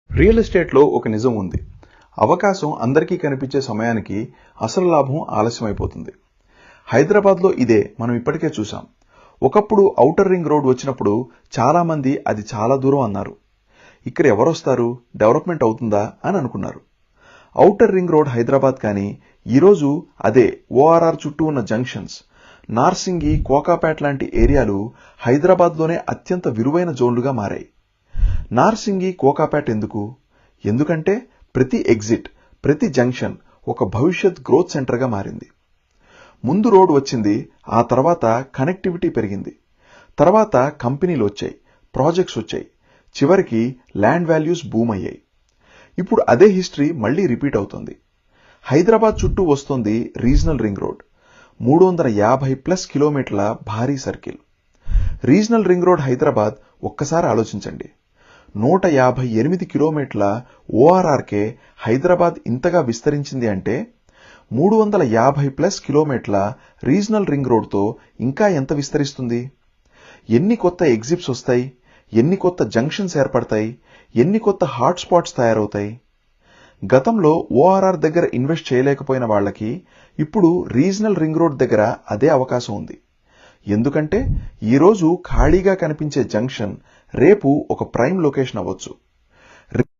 Real ఎస్టేట్లో ఒక నిజం ఉంది. అవకాశం అందరికీ కనిపించే సమయానికి అసలు లాభం ఆలస్యమైపోతుంది. హైదరాబాద్లో ఇదే మనం ఇప్పటికే చూసాం. ఒకప్పుడు ఔటర్ రింగ్ రోడ్ వచ్చినప్పుడు చాలా మంది అది చాలా దూరం అన్నారు. ఇక్కడ ఎవరొస్తారు, డెవలప్మెంట్ అవుతుందా అని అనుకున్నారు. ఔటర్ రింగ్ రోడ్ హైదరాబాద్ కానీ ఈరోజు అదే ఓఆర్ఆర్ చుట్టూ ఉన్న జంక్షన్స్, నార్సింగి, కోకాపేట్ లాంటి ఏరియాలు హైదరాబాద్లోనే అత్యంత విలువైన జోన్లుగా మారాయి. నార్సింగి, కోకాపేట్ ఎందుకంటే ప్రతి ఎగ్జిట్, ప్రతి జంక్షన్ ఒక భవిష్యత్ గ్రోత్ సెంటర్గా మారింది. ముందు రోడ్ వచ్చింది, ఆ తర్వాత కనెక్టివిటీ పెరిగింది, తర్వాత కంపెనీలు వచ్చాయి, ప్రాజెక్ట్స్ వచ్చాయి, చివరికి ల్యాండ్ వాల్యూస్ బూమ్ అయ్యాయి. ఇప్పుడు అదే హిస్టరీ మళ్లీ రిపీట్ అవుతుంది. హైదరాబాద్ చుట్టూ వస్తోంది రీజనల్ రింగ్ రోడ్, 350+ కిలోమీటర్ల భారీ circle. Regional ring road Hyderabad ఒక్కసారి ఆలోచించండి. 158 కిలోమీటర్ల ఓఆర్ఆర్కే హైదరాబాద్ ఇంతగా విస్తరించింది అంటే 350+ కిలోమీటర్ల రీజనల్ రింగ్ రోడ్తో ఇంకా ఎంత విస్తరిస్తుంది? ఎన్ని కొత్త ఎగ్జిట్స్ వస్తాయి, ఎన్ని కొత్త జంక్షన్స్ ఏర్పడతాయి, ఎన్ని కొత్త హాట్ స్పాట్స్ తయారవుతాయి? గతంలో ఓఆర్ఆర్ దగ్గర ఇన్వెస్ట్ చేయలేకపోయిన వాళ్లకి ఇప్పుడు రీజనల్ రింగ్ రోడ్ దగ్గర అదే అవకాశం ఉంది. ఎందుకంటే ఈరోజు ఖాళీగా కనిపించే జంక్షన్ రేపు ఒక ప్రైమ్ లొకేషన్ అవ్వచ్చు.